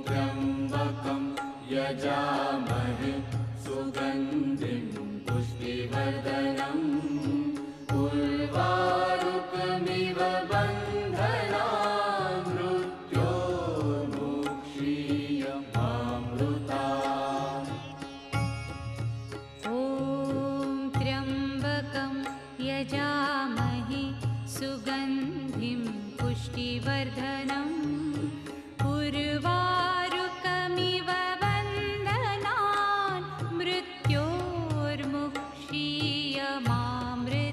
त्र्यम्बकं यजामहे सुगन्धिं पुष्टिवर्धनम् उर्वारुकमिव बन्धनान् मृत्योर्मुक्षीयमामृतात्। ॐ त्र्यम्बकं यजामहे सुगन्धिं पुष्टिवर्धनम् उर्वारुकमिव